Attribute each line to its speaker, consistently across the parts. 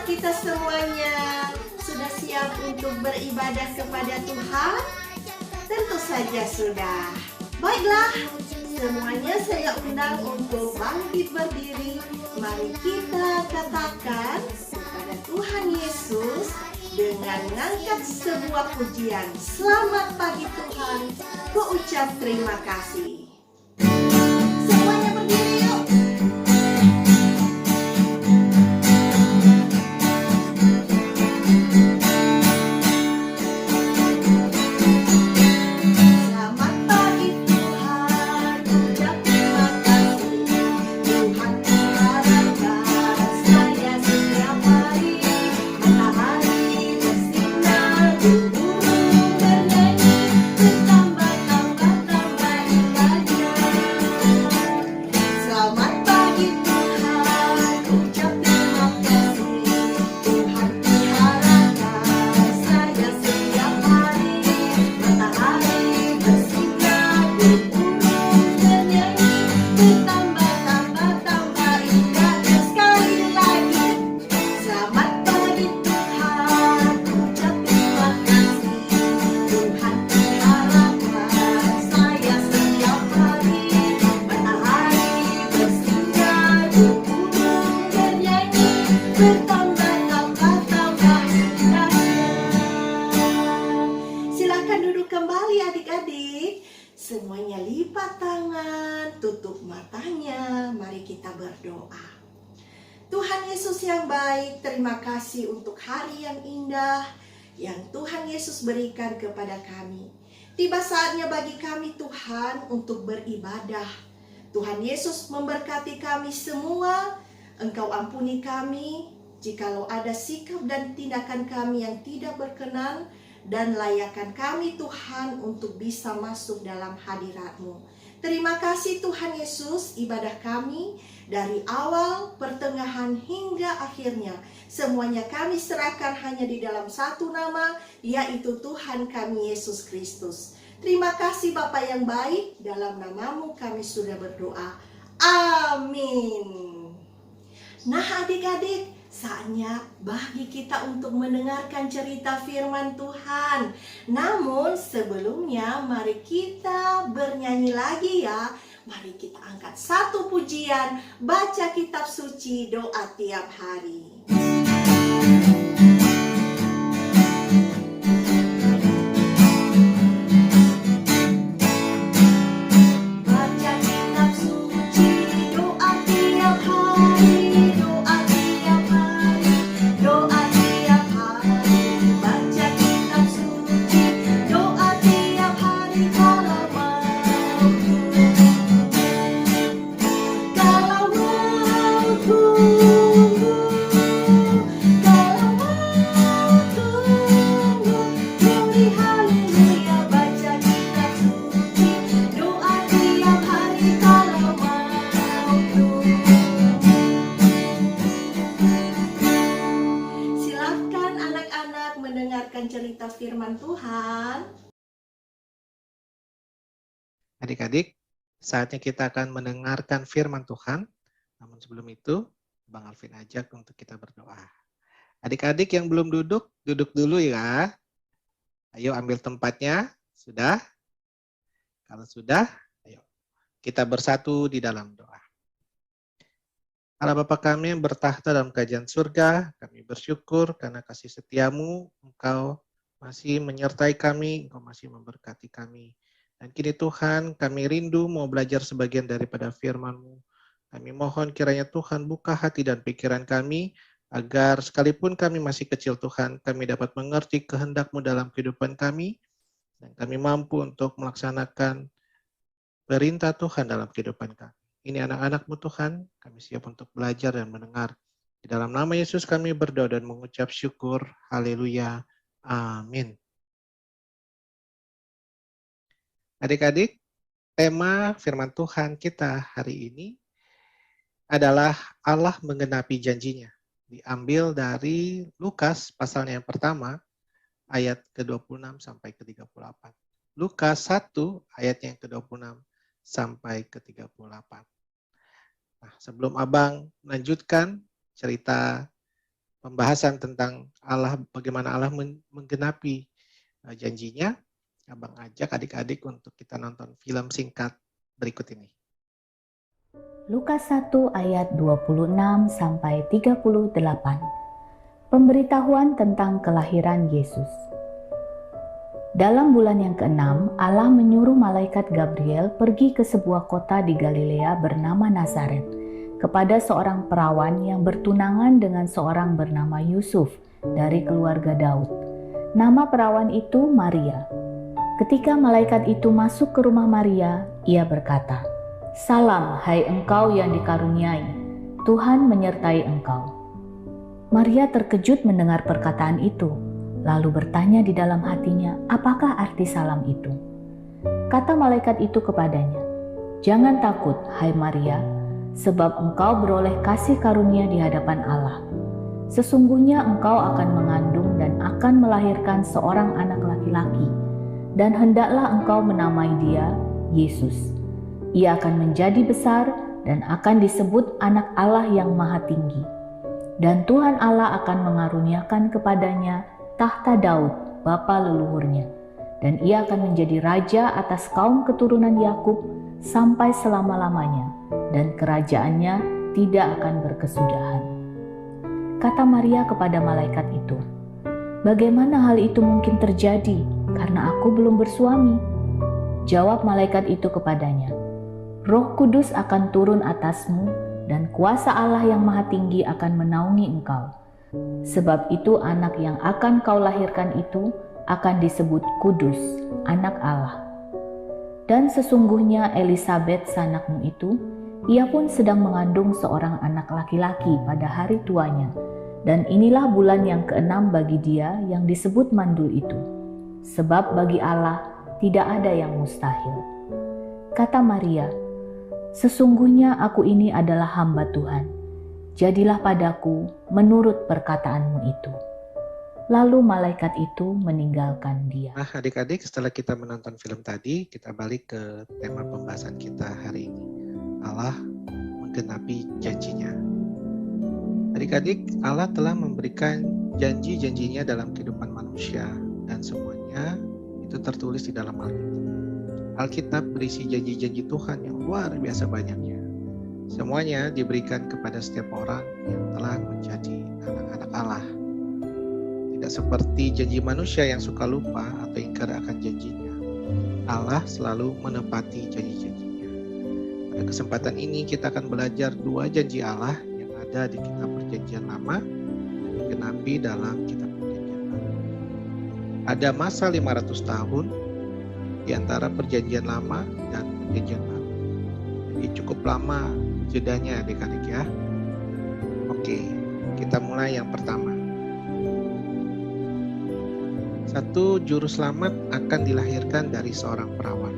Speaker 1: anak-anak kita semuanya sudah siap untuk beribadah kepada Tuhan? Tentu saja sudah. Baiklah, semuanya saya undang untuk bangkit berdiri. Mari kita katakan kepada Tuhan Yesus dengan mengangkat sebuah pujian. Selamat pagi Tuhan, ku ucap terima kasih. Semuanya berdiri yuk. Semuanya lipat tangan, tutup matanya, mari kita berdoa. Tuhan Yesus yang baik, terima kasih untuk hari yang indah yang Tuhan Yesus berikan kepada kami. Tiba saatnya bagi kami Tuhan untuk beribadah. Tuhan Yesus memberkati kami semua, Engkau ampuni kami jikalau ada sikap dan tindakan kami yang tidak berkenan, dan layakkan kami Tuhan untuk bisa masuk dalam hadirat-Mu. Terima kasih Tuhan Yesus, ibadah kami dari awal, pertengahan hingga akhirnya semuanya kami serahkan hanya di dalam satu nama, yaitu Tuhan kami Yesus Kristus. Terima kasih Bapa yang baik, dalam nama-Mu kami sudah berdoa. Amin. Nah adik-adik, saatnya bagi kita untuk mendengarkan cerita firman Tuhan. Namun sebelumnya mari kita bernyanyi lagi ya. Mari kita angkat satu pujian, baca kitab suci, doa tiap hari. Cerita firman Tuhan.
Speaker 2: Adik-adik, saatnya kita akan mendengarkan firman Tuhan. Namun sebelum itu, Bang Alvin ajak untuk kita berdoa. Adik-adik yang belum duduk, duduk dulu ya. Ayo ambil tempatnya. Sudah? Kalau sudah, ayo kita bersatu di dalam doa. Allah Bapa kami yang bertahta dalam kerajaan surga, kami bersyukur karena kasih setiamu, Engkau masih menyertai kami, Engkau masih memberkati kami. Dan kini Tuhan, kami rindu mau belajar sebagian daripada firman-Mu. Kami mohon kiranya Tuhan buka hati dan pikiran kami, agar sekalipun kami masih kecil Tuhan, kami dapat mengerti kehendak-Mu dalam kehidupan kami, dan kami mampu untuk melaksanakan perintah Tuhan dalam kehidupan kami. Ini anak-anak-Mu Tuhan, kami siap untuk belajar dan mendengar. Di dalam nama Yesus kami berdoa dan mengucap syukur. Haleluya. Amin. Adik-adik, tema firman Tuhan kita hari ini adalah Allah menggenapi janjinya. Diambil dari Lukas pasalnya yang pertama, ayat ke-26 sampai ke-38. Lukas 1 ayatnya yang ke-26 sampai ke-38. Nah, sebelum Abang melanjutkan cerita pembahasan tentang Allah, bagaimana Allah menggenapi janjinya, Abang ajak adik-adik untuk kita nonton film singkat berikut ini.
Speaker 3: Lukas 1 ayat 26 sampai 38. Pemberitahuan tentang kelahiran Yesus. Dalam bulan yang ke-6, Allah menyuruh malaikat Gabriel pergi ke sebuah kota di Galilea bernama Nazaret, kepada seorang perawan yang bertunangan dengan seorang bernama Yusuf dari keluarga Daud. Nama perawan itu Maria. Ketika malaikat itu masuk ke rumah Maria, ia berkata, "Salam, hai engkau yang dikaruniai, Tuhan menyertai engkau." Maria terkejut mendengar perkataan itu, lalu bertanya di dalam hatinya, apakah arti salam itu? Kata malaikat itu kepadanya, "Jangan takut, hai Maria, sebab engkau beroleh kasih karunia di hadapan Allah. Sesungguhnya engkau akan mengandung dan akan melahirkan seorang anak laki-laki, dan hendaklah engkau menamai dia Yesus. Ia akan menjadi besar dan akan disebut Anak Allah yang Maha Tinggi. Dan Tuhan Allah akan mengaruniakan kepadanya tahta Daud, bapa leluhurnya, dan ia akan menjadi raja atas kaum keturunan Yakub sampai selama-lamanya, dan kerajaannya tidak akan berkesudahan." Kata Maria kepada malaikat itu, "Bagaimana hal itu mungkin terjadi, karena aku belum bersuami?" Jawab malaikat itu kepadanya, "Roh Kudus akan turun atasmu, dan kuasa Allah yang Maha Tinggi akan menaungi engkau. Sebab itu anak yang akan kau lahirkan itu akan disebut Kudus, Anak Allah. Dan sesungguhnya Elisabet sanakmu itu, ia pun sedang mengandung seorang anak laki-laki pada hari tuanya. Dan inilah bulan yang ke-6 bagi dia yang disebut mandul itu. Sebab bagi Allah tidak ada yang mustahil." Kata Maria, "Sesungguhnya aku ini adalah hamba Tuhan. Jadilah padaku menurut perkataanmu itu." Lalu malaikat itu meninggalkan dia.
Speaker 2: Nah, adik-adik, setelah kita menonton film tadi, kita balik ke tema pembahasan kita hari ini. Allah menggenapi janjinya. Adik-adik, Allah telah memberikan janji-janjinya dalam kehidupan manusia, dan semuanya itu tertulis di dalam Alkitab. Alkitab berisi janji-janji Tuhan yang luar biasa banyaknya. Semuanya diberikan kepada setiap orang yang telah menjadi anak-anak Allah. Tidak seperti janji manusia yang suka lupa atau ingkar akan janjinya. Allah selalu menepati janji-janjinya. Pada kesempatan ini kita akan belajar dua janji Allah yang ada di kitab Perjanjian Lama dan digenapi dalam kitab Perjanjian Baru. Ada masa 500 tahun di antara Perjanjian Lama dan Perjanjian Baru. Jadi cukup lama jedanya adik-adik ya. Oke, kita mulai yang pertama. Satu juru selamat akan dilahirkan dari seorang perawan.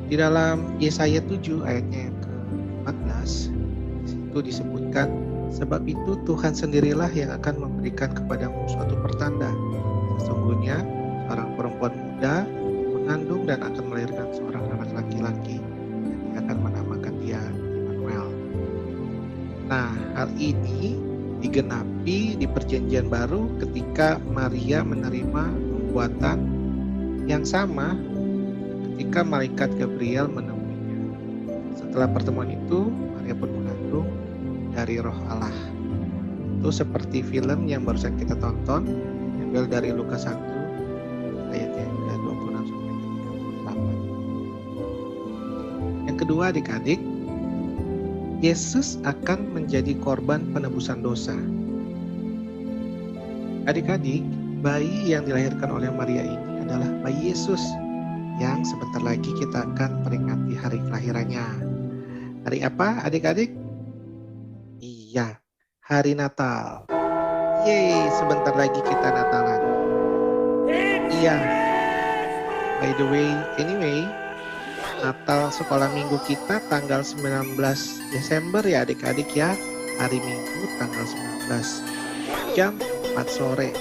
Speaker 2: Di dalam Yesaya 7 ayatnya yang ke-14, itu disebutkan, "Sebab itu Tuhan sendirilah yang akan memberikan kepadamu suatu pertanda. Sesungguhnya seorang perempuan muda mengandung dan akan melahirkan seorang anak laki-laki, dan dia akan menamakan dia Immanuel." Nah, hal ini digenapi di Perjanjian Baru ketika Maria menerima nubuatan yang sama ketika malaikat Gabriel menemuinya. Setelah pertemuan itu, Maria pun mengandung dari Roh Allah. Itu seperti film yang barusan kita tonton, diambil dari Lukas 1 ayatnya ke-26 sampai ke-38. Yang kedua adik-adik, Yesus akan menjadi korban penebusan dosa. Adik-adik, bayi yang dilahirkan oleh Maria ini adalah bayi Yesus yang sebentar lagi kita akan peringati hari kelahirannya. Hari apa adik-adik? Iya, hari Natal. Yeay, sebentar lagi kita Natalan. Iya. By the way, anyway, Natal sekolah minggu kita tanggal 19 Desember ya adik-adik ya. Hari Minggu tanggal 19 jam 4 sore.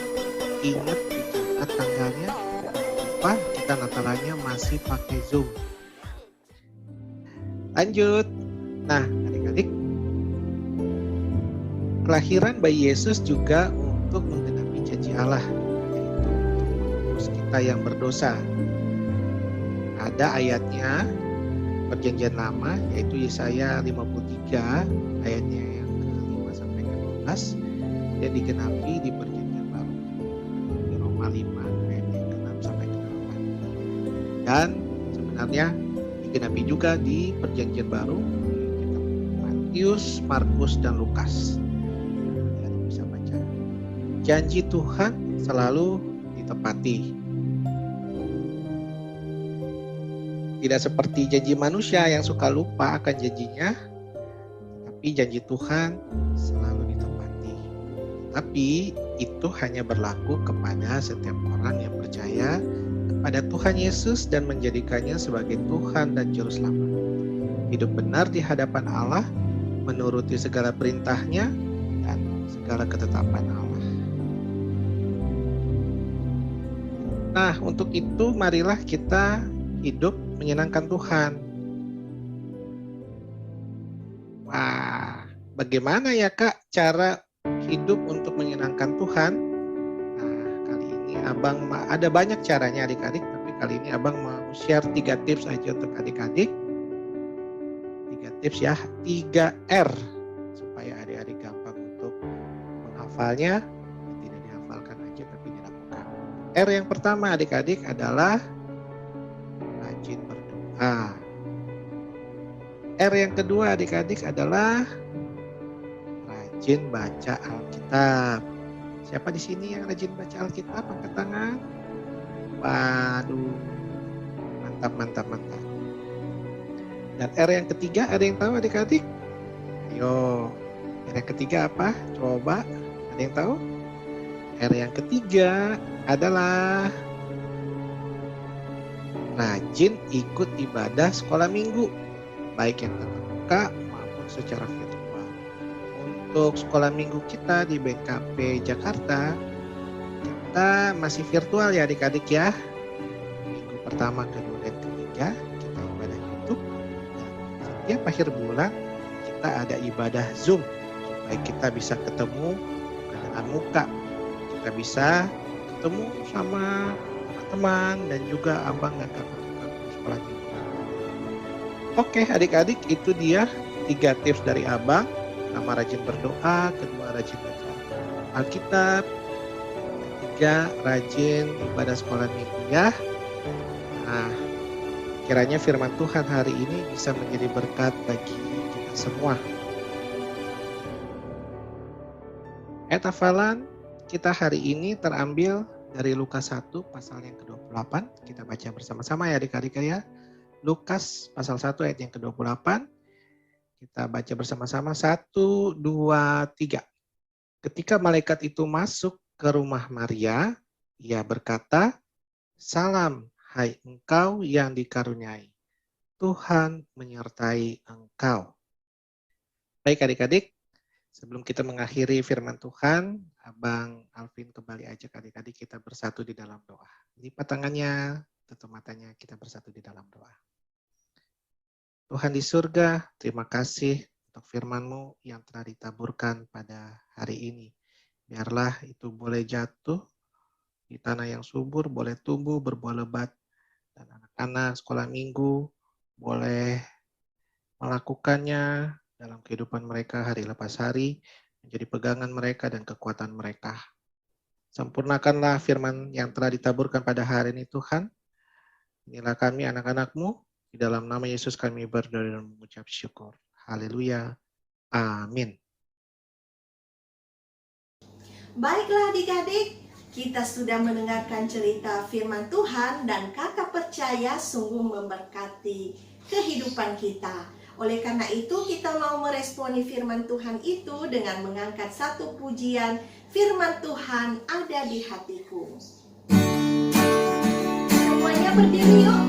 Speaker 2: Ingat dicatat tanggalnya. Lupa kita Natalannya masih pakai Zoom. Lanjut. Nah adik-adik, kelahiran bayi Yesus juga untuk menggenapi janji Allah, yaitu untuk menebus kita yang berdosa. Ada ayatnya Perjanjian Lama, yaitu Yesaya 53 ayatnya yang ke-5 sampai ke-12, kemudian digenapi di Perjanjian Baru di Roma 5 ayat yang ke-6 sampai ke-8. Dan sebenarnya digenapi juga di Perjanjian Baru di kitab Matius, Markus, dan Lukas. Jadi bisa baca. Janji Tuhan selalu ditepati. Tidak seperti janji manusia yang suka lupa akan janjinya, tapi janji Tuhan selalu ditepati. Tapi itu hanya berlaku kepada setiap orang yang percaya kepada Tuhan Yesus dan menjadikannya sebagai Tuhan dan Juru Selamat. Hidup benar di hadapan Allah, menuruti segala perintahnya dan segala ketetapan Allah. Nah, untuk itu marilah kita hidup menyenangkan Tuhan. Wah, bagaimana ya Kak cara hidup untuk menyenangkan Tuhan? Nah, kali ini Abang ada banyak caranya adik-adik, tapi kali ini Abang mau share 3 tips aja untuk adik-adik. 3 tips ya, 3R, supaya adik-adik gampang untuk menghafalnya. Tidak dihafalkan aja, tapi dilakukan. R yang pertama adik-adik adalah rajin berdoa. R yang kedua adik-adik adalah rajin baca Alkitab. Siapa di sini yang rajin baca Alkitab? Angkat tangan. Waduh, mantap. Dan R yang ketiga, ada yang tahu adik-adik? Ayo, R yang ketiga apa? Coba, ada yang tahu? R yang ketiga adalah rajin ikut ibadah sekolah minggu, baik yang tatap muka maupun secara virtual. Untuk sekolah minggu kita di BKP Jakarta, kita masih virtual ya adik-adik ya. Minggu pertama, kedua, dan ketiga kita ibadah YouTube. Dan setiap akhir bulan kita ada ibadah Zoom, supaya kita bisa ketemu dengan muka. Kita bisa ketemu sama teman dan juga abang dan kakak di sekolah minggu. Oke adik-adik, itu dia 3 tips dari abang. Pertama, rajin berdoa. Kedua, rajin baca Alkitab. Ketiga, rajin ibadah sekolah minggu ya. Nah, kiranya firman Tuhan hari ini bisa menjadi berkat bagi kita semua. Ayat hafalan kita hari ini terambil dari Lukas 1 pasal yang ke-28. Kita baca bersama-sama ya adik-adik ya. Lukas pasal 1 ayat yang ke-28. Kita baca bersama-sama 1, 2, 3. Ketika malaikat itu masuk ke rumah Maria, ia berkata, "Salam, hai engkau yang dikaruniai. Tuhan menyertai engkau." Baik adik-adik, sebelum kita mengakhiri firman Tuhan, Abang Alvin kembali ajak adik-adik kita bersatu di dalam doa. Lipat tangannya, tutup matanya, kita bersatu di dalam doa. Tuhan di surga, terima kasih untuk firman-Mu yang telah ditaburkan pada hari ini. Biarlah itu boleh jatuh di tanah yang subur, boleh tumbuh, berbuah lebat, dan anak-anak sekolah minggu boleh melakukannya dalam kehidupan mereka hari lepas hari, menjadi pegangan mereka dan kekuatan mereka. Sempurnakanlah firman yang telah ditaburkan pada hari ini Tuhan. Inilah kami anak-anak-Mu. Di dalam nama Yesus kami berdoa dan mengucap syukur. Haleluya. Amin.
Speaker 1: Baiklah adik-adik, kita sudah mendengarkan cerita firman Tuhan dan kakak percaya sungguh memberkati kehidupan kita. Oleh karena itu kita mau meresponi firman Tuhan itu dengan mengangkat satu pujian, firman Tuhan ada di hatiku. Semuanya berdiri yuk.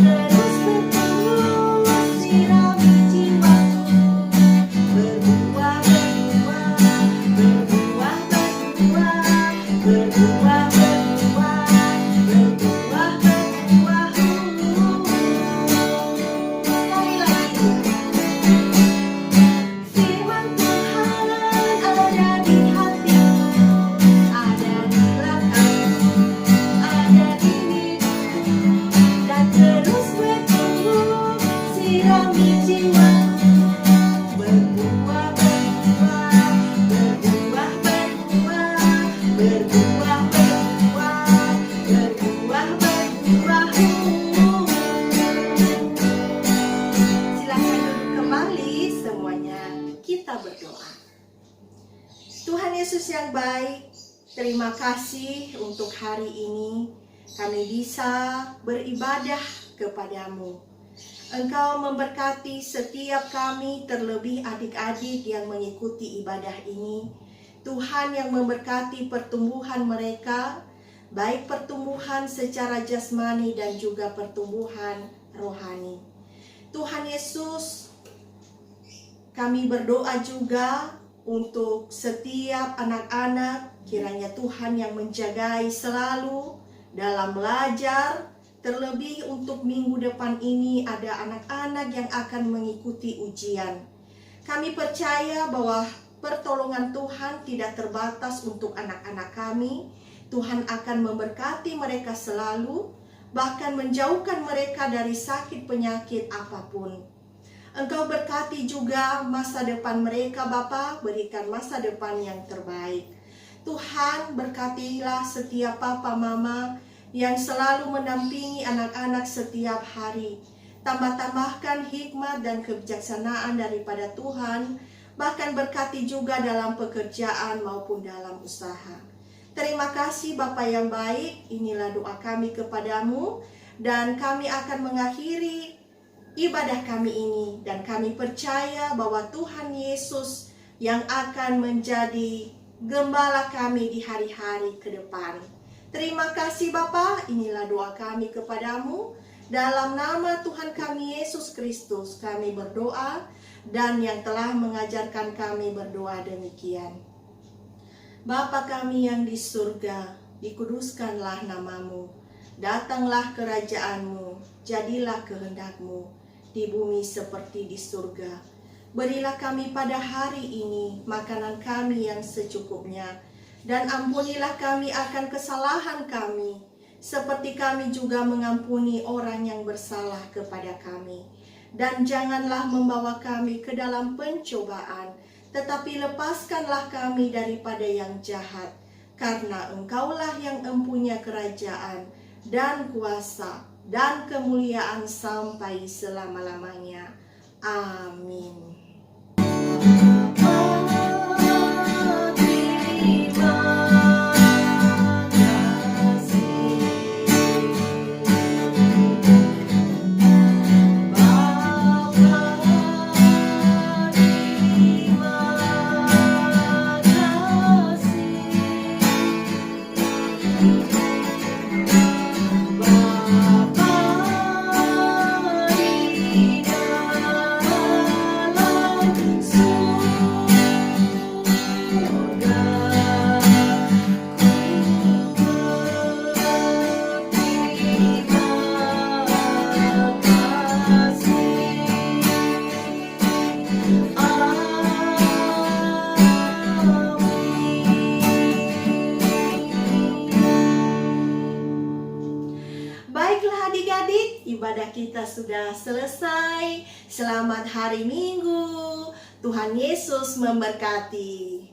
Speaker 4: Terus bertumbuh
Speaker 1: kita berdoa. Tuhan Yesus yang baik, terima kasih untuk hari ini kami bisa beribadah kepadamu. Engkau memberkati setiap kami, terlebih adik-adik yang mengikuti ibadah ini. Tuhan yang memberkati pertumbuhan mereka, baik pertumbuhan secara jasmani dan juga pertumbuhan rohani. Tuhan Yesus, kami berdoa juga untuk setiap anak-anak, kiranya Tuhan yang menjagai selalu dalam belajar. Terlebih untuk minggu depan ini ada anak-anak yang akan mengikuti ujian. Kami percaya bahwa pertolongan Tuhan tidak terbatas untuk anak-anak kami. Tuhan akan memberkati mereka selalu, bahkan menjauhkan mereka dari sakit penyakit apapun. Engkau berkati juga masa depan mereka Bapa, berikan masa depan yang terbaik. Tuhan berkatilah setiap papa mama yang selalu mendampingi anak-anak setiap hari. Tambah-tambahkan hikmat dan kebijaksanaan daripada Tuhan, bahkan berkati juga dalam pekerjaan maupun dalam usaha. Terima kasih Bapa yang baik, inilah doa kami kepadamu, dan kami akan mengakhiri ibadah kami ini, dan kami percaya bahwa Tuhan Yesus yang akan menjadi gembala kami di hari-hari ke depan. Terima kasih Bapa, inilah doa kami kepadamu. Dalam nama Tuhan kami Yesus Kristus kami berdoa, dan yang telah mengajarkan kami berdoa demikian. Bapa kami yang di surga, dikuduskanlah namamu. Datanglah kerajaanmu, jadilah kehendakmu di bumi seperti di surga. Berilah kami pada hari ini makanan kami yang secukupnya, dan ampunilah kami akan kesalahan kami, seperti kami juga mengampuni orang yang bersalah kepada kami. Dan janganlah membawa kami ke dalam pencobaan, tetapi lepaskanlah kami daripada yang jahat. Karena Engkaulah yang empunya kerajaan dan kuasa dan kemuliaan sampai selama-lamanya. Amin. Baiklah adik-adik, ibadah kita sudah selesai. Selamat hari Minggu. Tuhan Yesus memberkati.